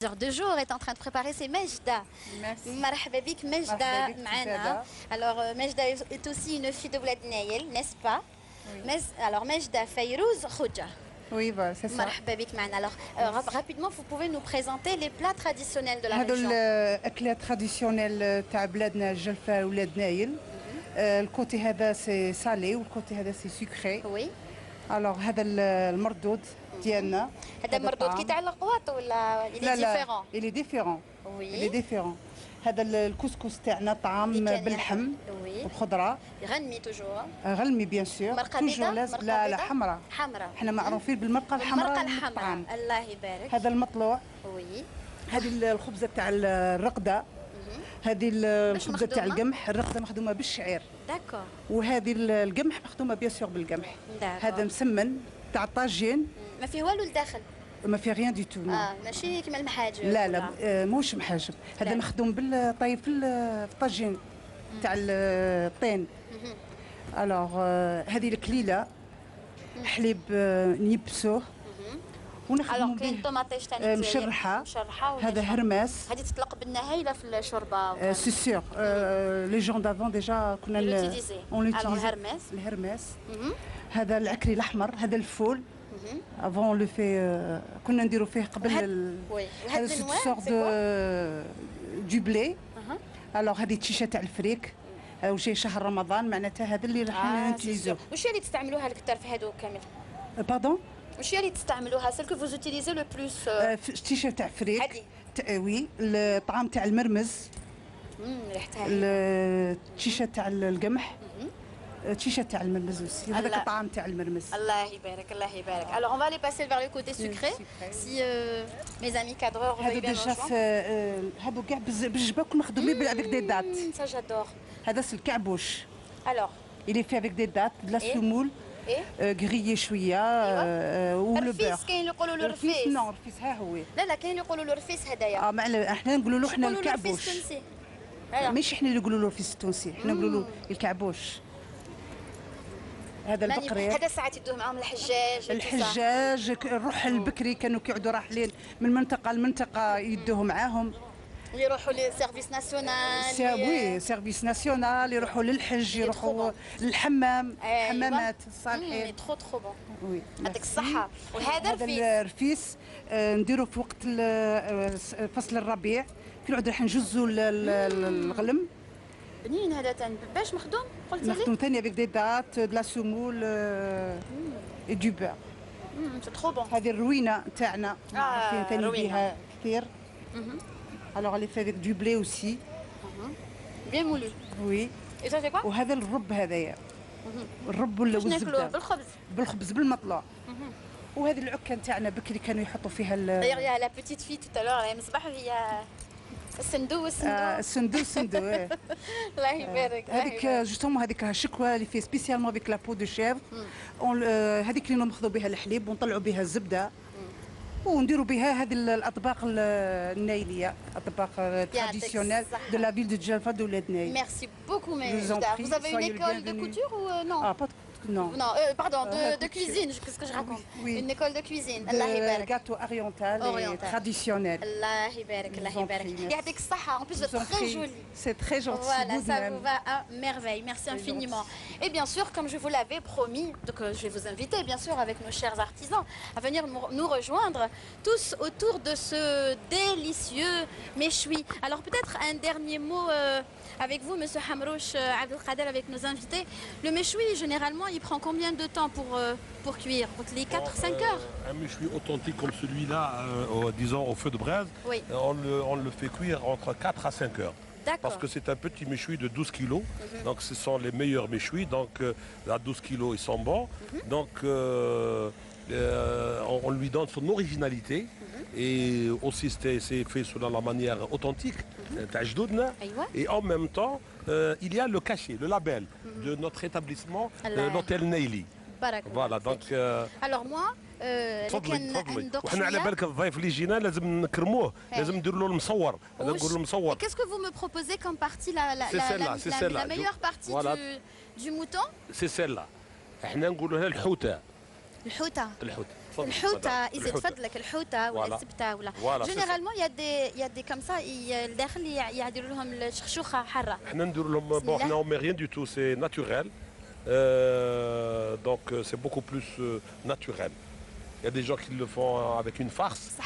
de jours est en train de préparer ses Mejda. Merci. Marhaba bik Mejda معنا. Alors Mejda est aussi une fille de Boulad Naïl, n'est-ce pas? Oui. Alors Mejda Fayrouz Khouja. Oui, voilà, c'est ça. Marhaba bik معنا. Alors rapidement, vous pouvez nous présenter les plats traditionnels de la région. هذا الأكلات traditionnelles تاع بلادنا الجلفة ولاد نايل. الكوتي هذا سي سالي والكوتي هذا سي سكري. Oui. Alors هذا المردود ديالنا. هذا المردود كي تاع القواط ولا il est différent? Il est différent. Oui. Il est différent. هذا الكسكس تاعنا طعام باللحم وخضره. غنمي توجور. غلمي بيان سور. توجور لازم لا حمراء. حمراء. احنا معروفين بالمرقه الحمراء. المرقه الحمراء. الله يبارك. هذا المطلوع. وي. هذه الخبزه تاع الرقده. هذه الخبزه تاع القمح، الرقده مخدومه بالشعير. داكور. وهذه القمح مخدومه بيان سور بالقمح. هذا مسمن تاع الطاجين. ما فيه والو لداخل. ما في ريان دي تو. ماشي كيما المحاجب. لا موش محاجب، هذا مخدوم بالطيب في الطاجين تاع الطين. الوغ هذه الكليله حليب نيبسوه ونخدموا به طوماطيش ثاني مشرحه. هذا هرماس. هذه تطلق بالنا هايله في الشوربه. سي سور لي جون دافون ديجا كنا اون لوتيليزي الهرماس. هذا العكري الاحمر، هذا الفول. افون لو في كنا نديروا فيه قبل هذا سورت دو بلي. الوغ هذه تشيشه تاع الفريك وجاي شهر رمضان معناتها هذا اللي راح نوتيليزيو. واش هي اللي تستعملوها الكثر في هذو كامل؟ باردون واش هي اللي تستعملوها سيل كو فوز اوتيليزي لو بلوس؟ التيشيرت تاع فريك وي، الطعام تاع المرمز، ريحتها التيشيرت تاع القمح، التيشيرت تاع المرمز aussi. هذاك الطعام تاع المرمز. الله يبارك الله يبارك. Alors on va aller passer vers le côté sucré si mes amis cadreurs veuillent bien nous rejoindre. هادو كاع بالجبه كنا مخدومين avec des dattes. Ça j'adore. هذا الكعبوش. Alors il est fait avec des dattes, de la semoule grillée شويه والبيض. الرفيس كاين اللي يقولوا له الرفيس. نو الرفيس ها هو. لا كاين اللي يقولوا له الرفيس هدايا. معنا احنا نقولوا له احنا الكعبوش. ماشي احنا اللي نقولوا له الرفيس التونسي، احنا نقولوا له الكعبوش. هذا البقري هذا ساعات يدوه معاهم الحجاج الروح البكري كانوا كيعودوا راحلين من منطقه لمنطقه يدوه معاهم، يروحوا للسيرفيس ناسيونال. وي سيرفيس ناسيونال، يروحوا للحج، يروحوا للحمام، حمامات الصالحين. ترو ترو بون. وي يعطيك الصحه. وهذا الرفيس نديروا في وقت فصل الربيع كي نعود راح نجزوا الغلم. بنين هذا ثاني باش مخدوم قلت لي؟ مخدوم ثاني افيك دي دات دو لا سمول اي دو بور. سي ترو بون. هذه الروينه تاعنا عارفين ثاني بها كثير. الوغ اللي في افيك دو بلي اوسي بيان مولو. وي. اي سا سي كوا؟ وهذا الرب هذايا الرب والزبده. ناكلوه بالخبز بالمطلوع. وهذه العكه تاعنا بكري كانوا يحطوا فيها يا لا بيتيت في تو تالور مصباح هي الصندوق الصندوق الله يبارك. هذيك جوستومون هذيك الشكوى اللي في سبيسيالمون افيك لا بو دو شيف. هذيك اللي ناخذوا بها الحليب ونطلعوا بها الزبده ونديروا بها هذه الاطباق النايليه، اطباق تراديسيونيل دو لا فيل دو جلفة دو ولاد نايل. ميرسي بوكو Mejda. Vous avez une école de couture ou non? Non. Non, pardon, de cuisine, qu'est-ce que je raconte? Oui. Une école de cuisine. De gâteau oriental et traditionnel. Allah يبارك الله يبارك. يعطيك الصحة. En plus c'est très joli. C'est très gentil. Voilà, ça vous va à merveille. Merci infiniment. Et bien sûr, comme je vous l'avais promis, donc je vais vous inviter bien sûr avec nos chers artisans à venir nous rejoindre tous autour de ce délicieux méchoui. Alors peut-être un dernier mot avec vous, Monsieur Hamrouch Abdelkader, avec nos invités. Le méchoui, généralement, il prend combien de temps pour cuire? Les 4-5 heures? Un méchoui authentique comme celui-là, disons au feu de braise, oui. On le fait cuire entre 4 à 5 heures. Parce que c'est un petit méchoui de 12 kilos, donc ce sont les meilleurs méchouis, donc à 12 kilos ils sont bons, donc on lui donne son originalité. Et aussi c'est fait selon la manière authentique, et en même temps il y a le cachet, le label de notre établissement, l'hôtel Naili. Voilà donc alors moi وحنا على بالك الضيف اللي جينا لازم نكرموه، لازم ندير له المصور، هذا نقول له المصور. Qu'est-ce que vous me proposez comme partie la meilleure partie du mouton? C'est celle-là. احنا نقولوا لها الحوته. الحوته. الحوته اذا تفضلك الحوته ولا الزبده ولا جينيرالمون يا دي كم سا الداخل يعدلوا لهم الشخشوخه حاره. احنا نديروا لهم بون احنا مي ريان دو تو سي ناتوريل دونك سي بوكو بلوس ناتوريل. Il y a des gens qui le font avec une farce.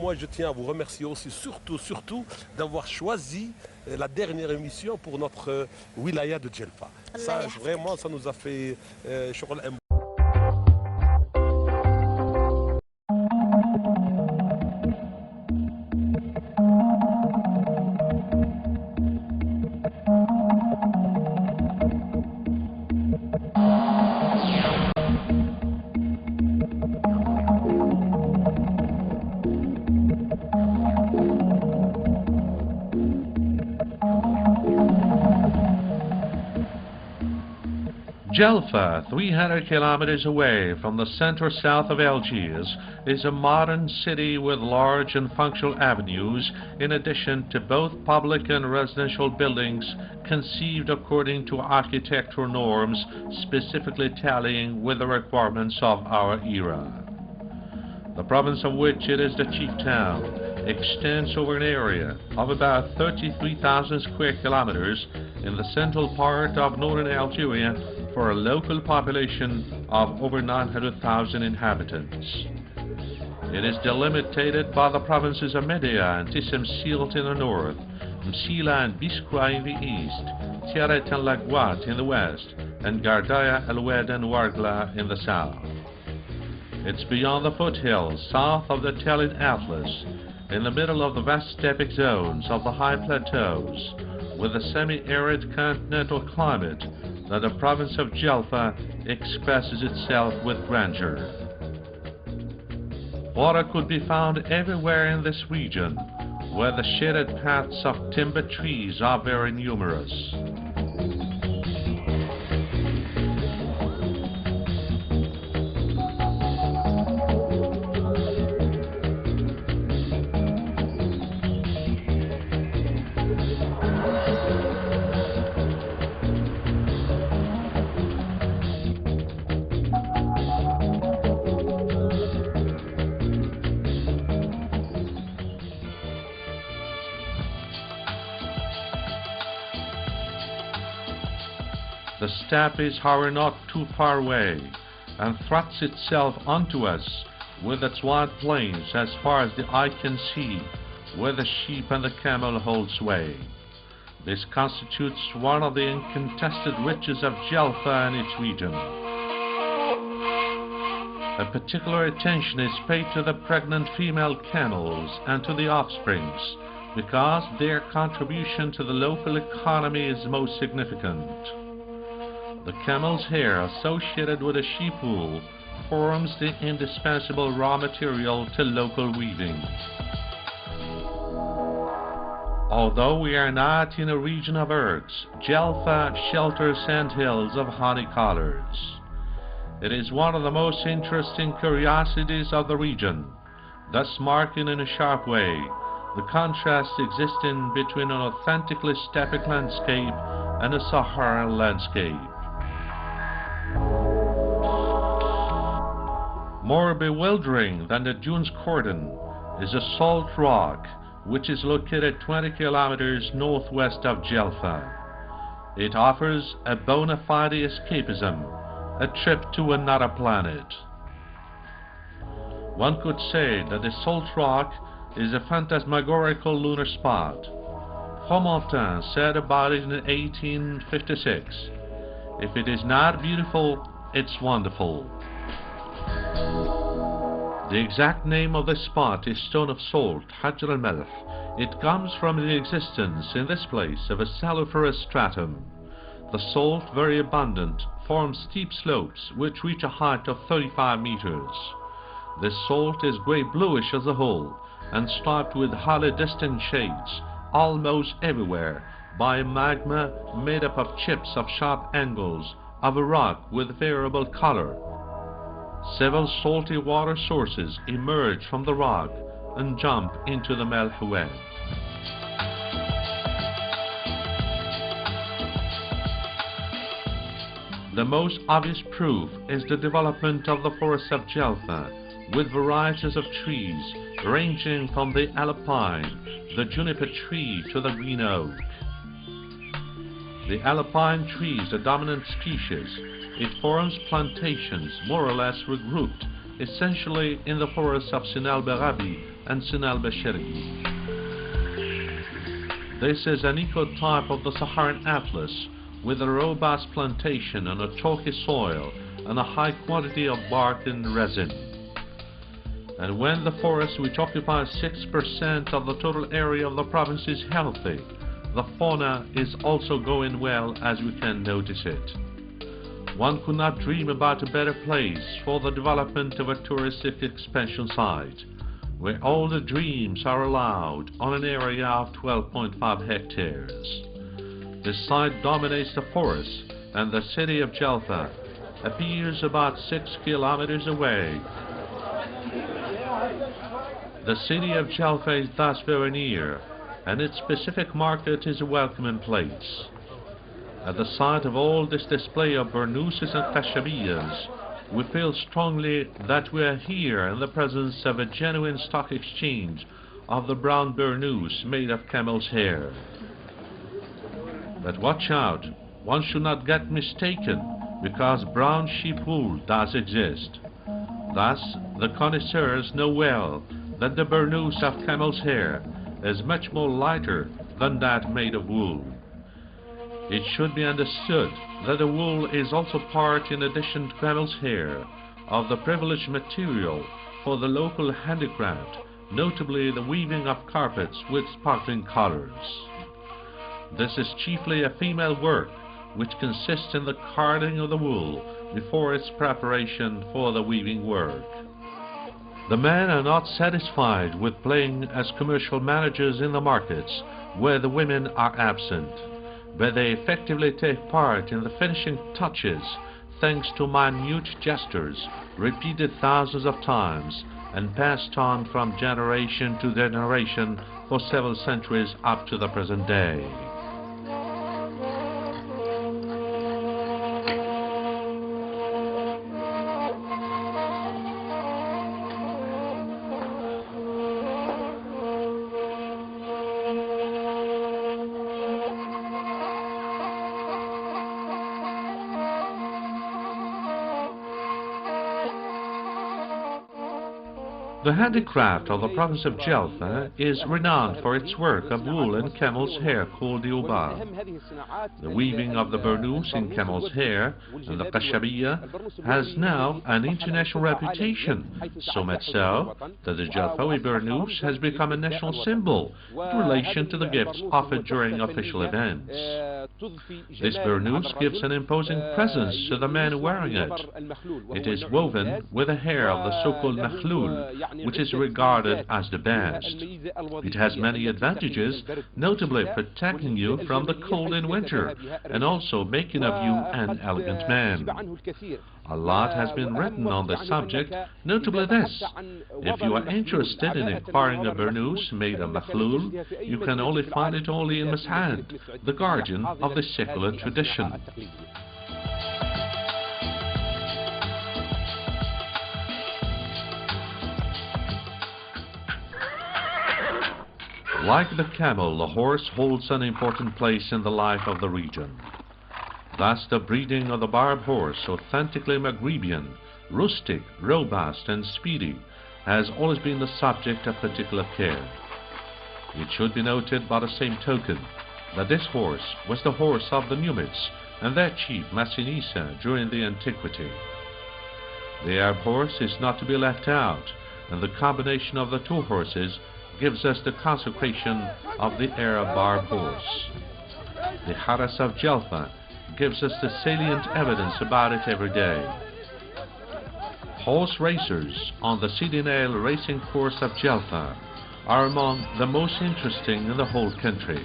Moi, je tiens à vous remercier aussi, surtout, d'avoir choisi la dernière émission pour notre wilaya de Djelfa. Ça, vraiment, ça nous a fait Djelfa, 300 kilometers away from the center-south of Algiers, is a modern city with large and functional avenues in addition to both public and residential buildings conceived according to architectural norms specifically tallying with the requirements of our era. The province of which it is the chief town extends over an area of about 33,000 square kilometers in the central part of northern Algeria for a local population of over 900,000 inhabitants. It is delimited by the provinces of Médéa and Tissim-Silt in the north, Msila and Biskra in the east, Tiaret and Lagouat in the west, and Gardaya, El-Wed and Wargla in the south. It's beyond the foothills, south of the Tellin Atlas, in the middle of the vast steppe zones of the high plateaus, with a semi-arid continental climate that the province of Djelfa expresses itself with grandeur. Water could be found everywhere in this region, where the shaded paths of timber trees are very numerous. The steppe is, however, not too far away, and thrusts itself onto us with its wide plains as far as the eye can see, where the sheep and the camel hold sway. This constitutes one of the incontested riches of Djelfa and its region. A particular attention is paid to the pregnant female camels and to the offsprings, because their contribution to the local economy is most significant. The camel's hair associated with the sheep wool forms the indispensable raw material to local weaving. Although we are not in a region of herds, Djelfa shelters sandhills of honey colors. It is one of the most interesting curiosities of the region, thus marking in a sharp way the contrast existing between an authentically steppe landscape and a Saharan landscape. More bewildering than the dune's cordon is a salt rock, which is located 20 kilometers northwest of Djelfa. It offers a bona fide escapism, a trip to another planet. One could say that the salt rock is a phantasmagorical lunar spot. Fromentin said about it in 1856, "If it is not beautiful, it's wonderful." The exact name of this spot is Stone of Salt, Hajr al-Malh. It comes from the existence in this place of a saliferous stratum. The salt, very abundant, forms steep slopes which reach a height of 35 meters. This salt is grey-bluish as a whole and striped with highly distinct shades, almost everywhere, by a magma made up of chips of sharp angles of a rock with variable color. Several salty water sources emerge from the rock and jump into the Malh Wed. The most obvious proof is the development of the forest of Djelfa, with varieties of trees ranging from the alpine, the juniper tree to the green oak. The alpine tree is the dominant species. It forms plantations more or less regrouped, essentially in the forests of Sinal Barabi and Sinal Bashiri. This is an ecotype of the Saharan Atlas, with a robust plantation on a chalky soil and a high quantity of bark and resin. And when the forest, which occupies 6% of the total area of the province, is healthy, the fauna is also going well, as we can notice it. One could not dream about a better place for the development of a touristic expansion site, where all the dreams are allowed on an area of 12.5 hectares. This site dominates the forest, and the city of Djelfa appears about 6 kilometers away. The city of Djelfa is thus very near, and its specific market is a welcoming place. At the sight of all this display of burnouses and khashabiyas, we feel strongly that we are here in the presence of a genuine stock exchange of the brown burnous made of camel's hair. But watch out, one should not get mistaken, because brown sheep wool does exist. Thus, the connoisseurs know well that the burnous of camel's hair is much more lighter than that made of wool. It should be understood that the wool is also part, in addition to camel's hair, of the privileged material for the local handicraft, notably the weaving of carpets with sparkling colors. This is chiefly a female work, which consists in the carding of the wool before its preparation for the weaving work. The men are not satisfied with playing as commercial managers in the markets where the women are absent, but they effectively take part in the finishing touches thanks to minute gestures repeated thousands of times and passed on from generation to generation for several centuries up to the present day. The handicraft of the province of Djelfa is renowned for its work of wool and camel's hair called the ubab. The weaving of the burnous in camel's hair and the khashabiyya has now an international reputation, so much so that the Djelfawi burnous has become a national symbol in relation to the gifts offered during official events. This burnous gives an imposing presence to the man wearing it. It is woven with the hair of the so-called makhlul, which is regarded as the best. It has many advantages, notably protecting you from the cold in winter and also making of you an elegant man. A lot has been written on this subject, notably this: if you are interested in acquiring a burnous made of makhlul, you can only find it only in Mas'ad, the guardian of the secular tradition. Like the camel, the horse holds an important place in the life of the region. Thus, the breeding of the Barb horse, authentically Maghrebian, rustic, robust, and speedy, has always been the subject of particular care. It should be noted by the same token that this horse was the horse of the Numids and their chief Massinissa during the antiquity. The Arab horse is not to be left out, and the combination of the two horses gives us the consecration of the Arab Barb horse. The Haras of Djelfa gives us the salient evidence about it every day. Horse racers on the Sidi Nail racing course of Djelfa are among the most interesting in the whole country.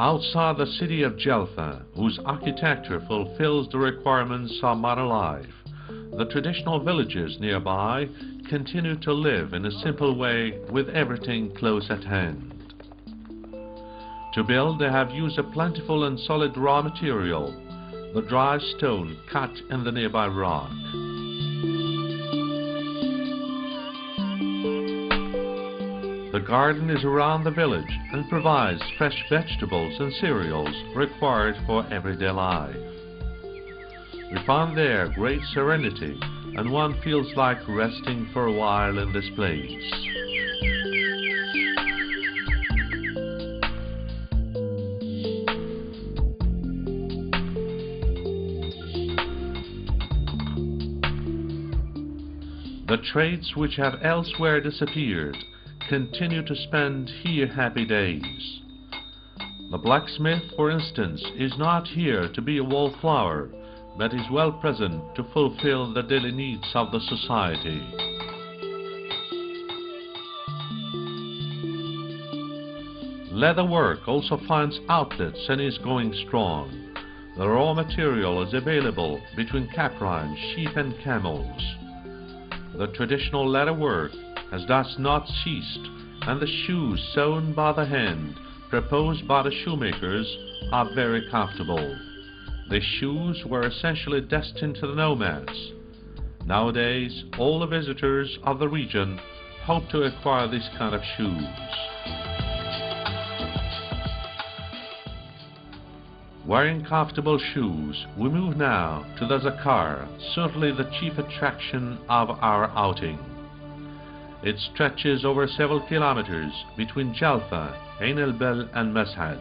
Outside the city of Djelfa, whose architecture fulfills the requirements of modern life, the traditional villages nearby continue to live in a simple way with everything close at hand. To build, they have used a plentiful and solid raw material, the dry stone cut in the nearby rock. The garden is around the village and provides fresh vegetables and cereals required for everyday life. We find there great serenity, and one feels like resting for a while in this place. The trades which have elsewhere disappeared continue to spend here happy days. The blacksmith, for instance, is not here to be a wallflower, but is well present to fulfill the daily needs of the society. Leather work also finds outlets and is going strong. The raw material is available between caprine, sheep and camels. The traditional leather work has thus not ceased, and the shoes sewn by the hand, proposed by the shoemakers, are very comfortable. The shoes were essentially destined to the nomads. Nowadays, all the visitors of the region hope to acquire this kind of shoes. Wearing comfortable shoes, we move now to the Zakar, certainly the chief attraction of our outing. It stretches over several kilometers between Djelfa, Ain el-Bel and Mashhad.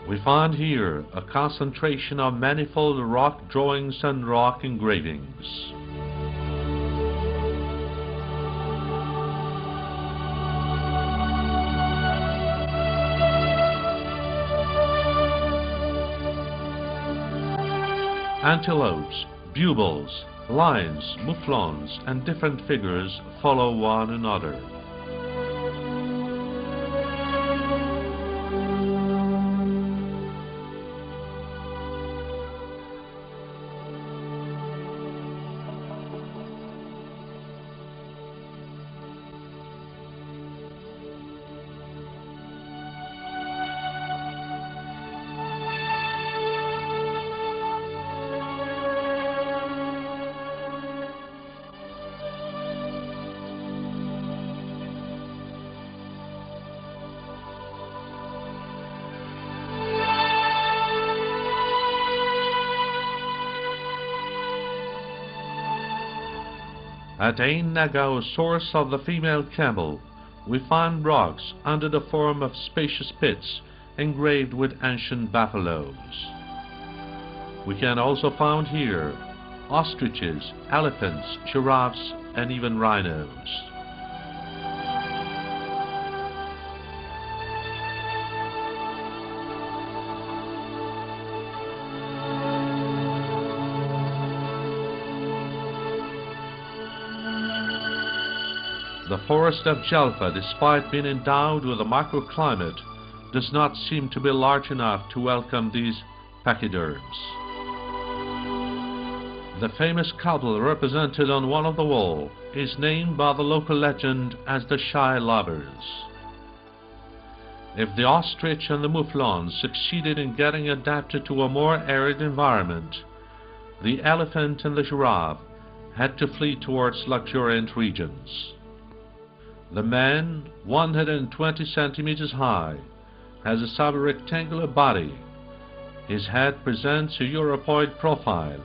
We find here a concentration of manifold rock drawings and rock engravings. Antelopes, bubles, lions, mouflons, and different figures follow one another. At Ain Nagao, source of the female camel, we find rocks under the form of spacious pits engraved with ancient buffaloes. We can also find here ostriches, elephants, giraffes, and even rhinos. The forest of Djelfa, despite being endowed with a microclimate, does not seem to be large enough to welcome these pachyderms. The famous couple represented on one of the walls is named by the local legend as the Shy Lovers. If the ostrich and the mouflon succeeded in getting adapted to a more arid environment, the elephant and the giraffe had to flee towards luxuriant regions. The man, 120 centimeters high, has a sub-rectangular body. His head presents a Europoid profile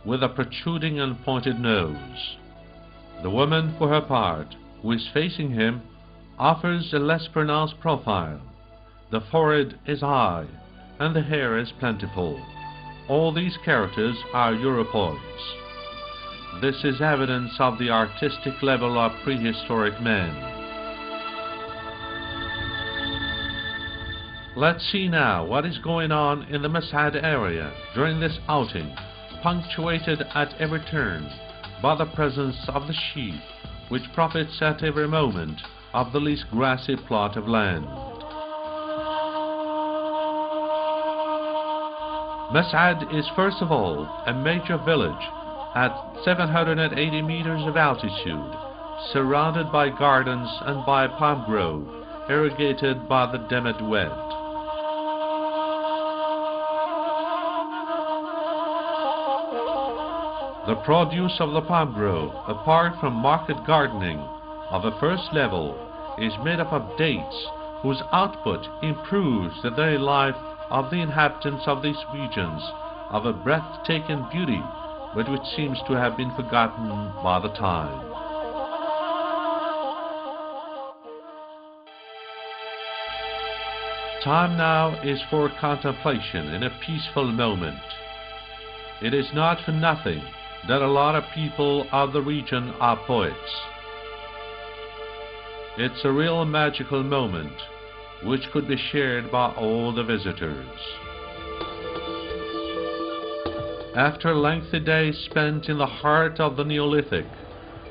with a protruding and pointed nose. The woman, for her part, who is facing him, offers a less pronounced profile. The forehead is high, and the hair is plentiful. All these characters are Europoids. This is evidence of the artistic level of prehistoric men. Let's see now what is going on in the Mashhad area during this outing, punctuated at every turn by the presence of the sheep, which profits at every moment of the least grassy plot of land. Mas'ad is first of all a major village at 780 meters of altitude, surrounded by gardens and by palm grove, irrigated by the Demed Wed. The produce of the palm grove, apart from market gardening of a first level, is made up of dates whose output improves the daily life of the inhabitants of these regions of a breathtaking beauty, but which seems to have been forgotten by the time. Time now is for contemplation in a peaceful moment. It is not for nothing that a lot of people of the region are poets. It's a real magical moment which could be shared by all the visitors. After a lengthy day spent in the heart of the Neolithic,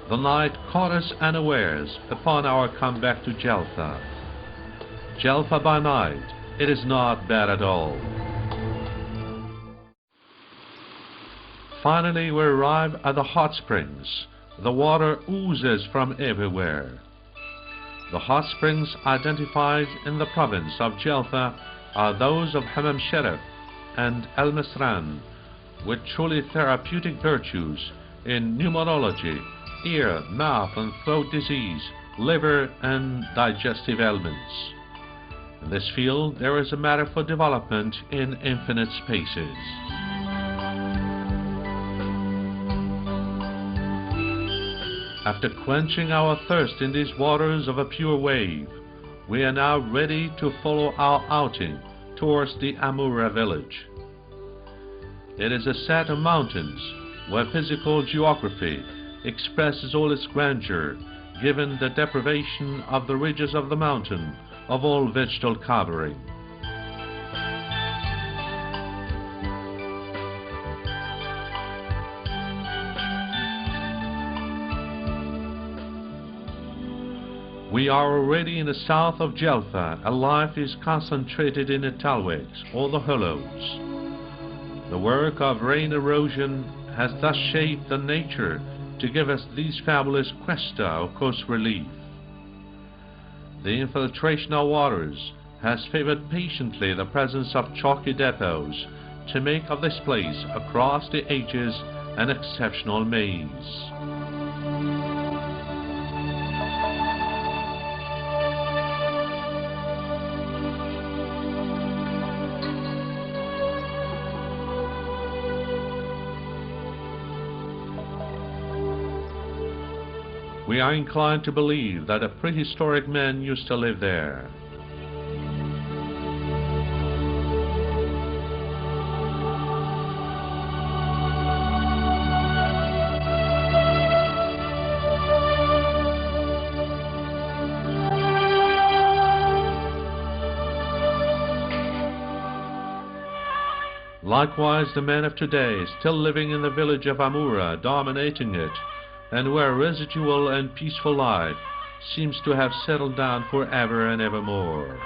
the night caught us unawares upon our comeback to Djelfa. Djelfa by night, it is not bad at all. Finally, we arrive at the hot springs. The water oozes from everywhere. The hot springs identified in the province of Djelfa are those of Hammam Sharif and El Misran, with truly therapeutic virtues in pneumology, ear, mouth and throat disease, liver and digestive ailments. In this field, there is a matter for development in infinite spaces. After quenching our thirst in these waters of a pure wave, we are now ready to follow our outing towards the Amoura village. It is a set of mountains where physical geography expresses all its grandeur, given the deprivation of the ridges of the mountain of all vegetal covering. We are already in the south of Djelfa, and life is concentrated in the talwegs, or the hollows. The work of rain erosion has thus shaped the nature to give us these fabulous cuesta of coast relief. The infiltration of waters has favored patiently the presence of chalky depots to make of this place across the ages an exceptional maze. We are inclined to believe that a prehistoric man used to live there. Likewise, the men of today, still living in the village of Amoura, dominating it, and where residual and peaceful life seems to have settled down forever and evermore.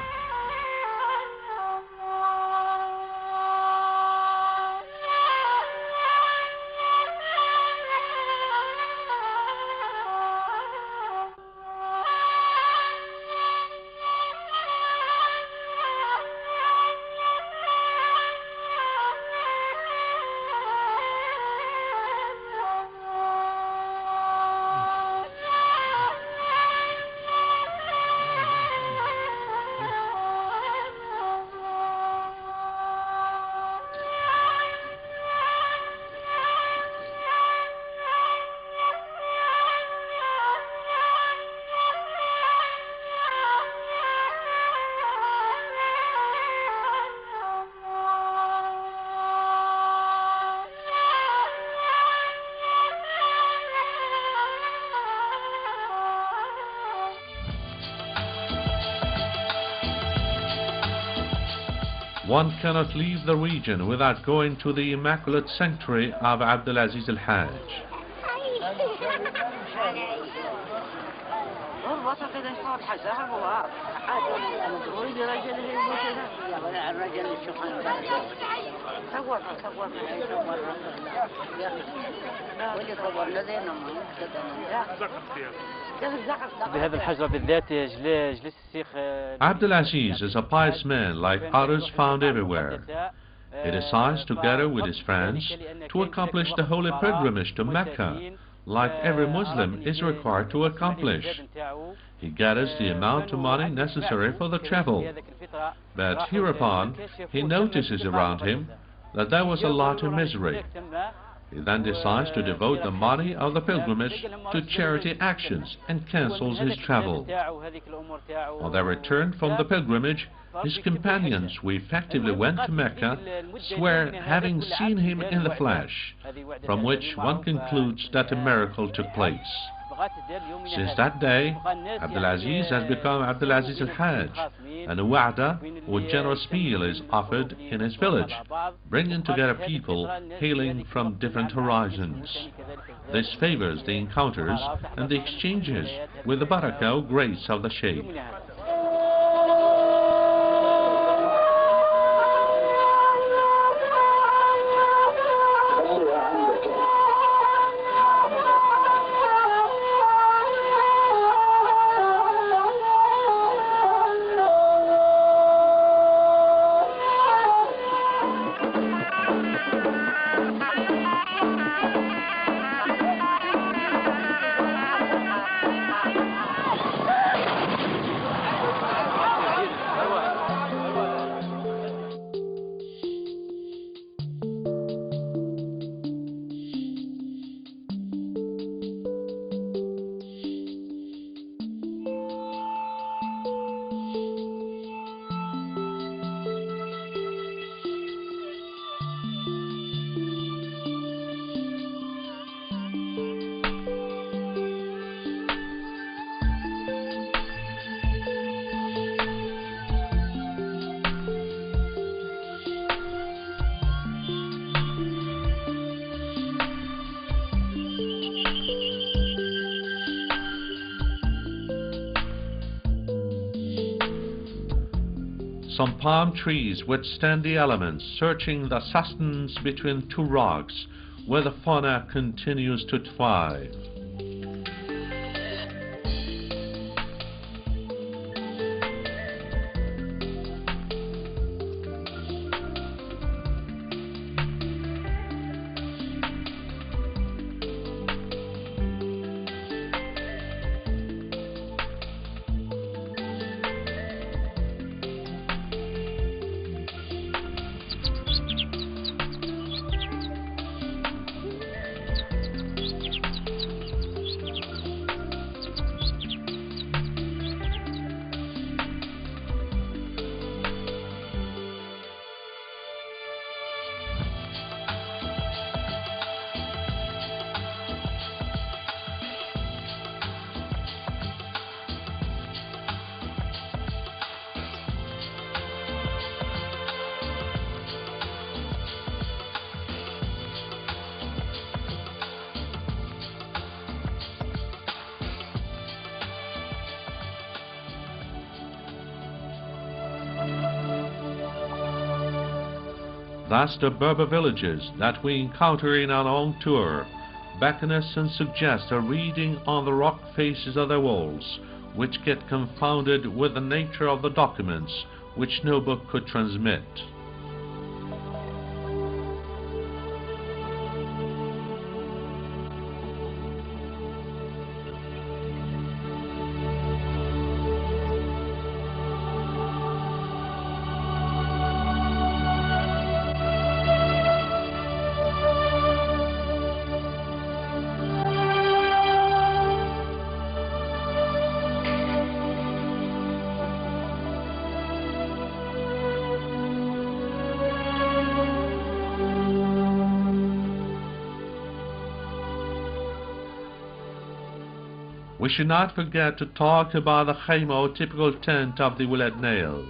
One cannot leave the region without going to the immaculate sanctuary of Abdulaziz al-Hajj. Abdulaziz is a pious man like others found everywhere. He decides, together with his friends, to accomplish the holy pilgrimage to Mecca, like every Muslim is required to accomplish. He gathers the amount of money necessary for the travel. But hereupon, he notices around him that there was a lot of misery. He then decides to devote the money of the pilgrimage to charity actions and cancels his travel. On their return from the pilgrimage, his companions who effectively went to Mecca swear having seen him in the flesh, from which one concludes that a miracle took place. Since that day, Abdulaziz has become Abdulaziz al-Hajj, and a wa'da, or generous meal, is offered in his village, bringing together people hailing from different horizons. This favors the encounters and the exchanges with the barakah or grace of the Sheikh. Some palm trees withstand the elements, searching the sustenance between two rocks, where the fauna continues to thrive. Thus the Berber villages that we encounter in our long tour beckon us and suggest a reading on the rock faces of their walls, which get confounded with the nature of the documents which no book could transmit. We should not forget to talk about the khayma or typical tent of the Wilad Nail.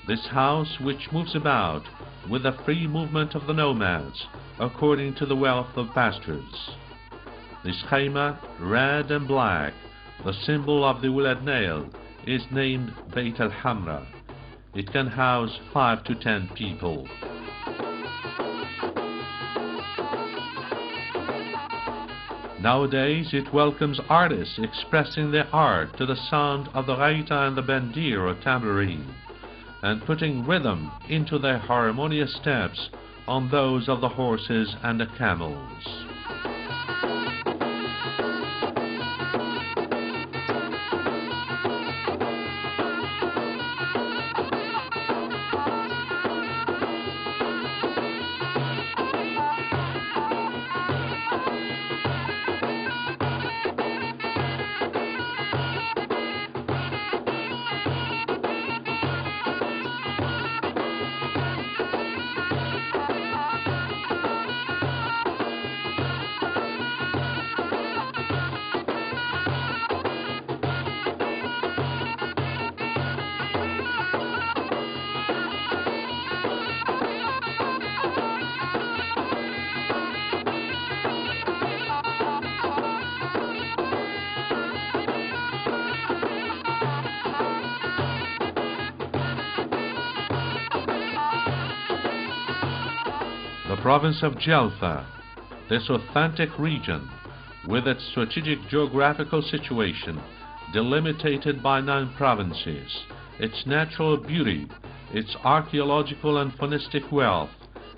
This house, which moves about with the free movement of the nomads, according to the wealth of pastures. This khayma, red and black, the symbol of the wilad Nail, is named Beit al-Hamra. It can house 5 to 10 people. Nowadays, it welcomes artists expressing their art to the sound of the gaita and the bandir or tambourine, and putting rhythm into their harmonious steps on those of the horses and the camels. The province of Djelfa, this authentic region, with its strategic geographical situation, delimited by 9 provinces, its natural beauty, its archaeological and phonistic wealth,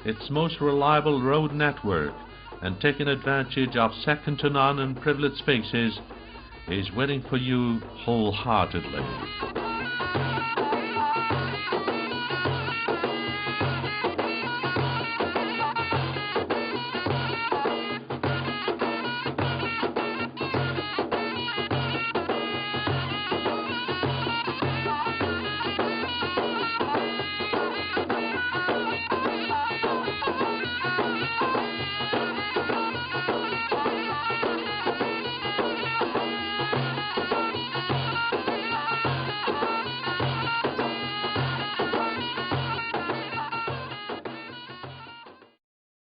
its most reliable road network, and taking advantage of second-to-none and privileged spaces, is waiting for you wholeheartedly.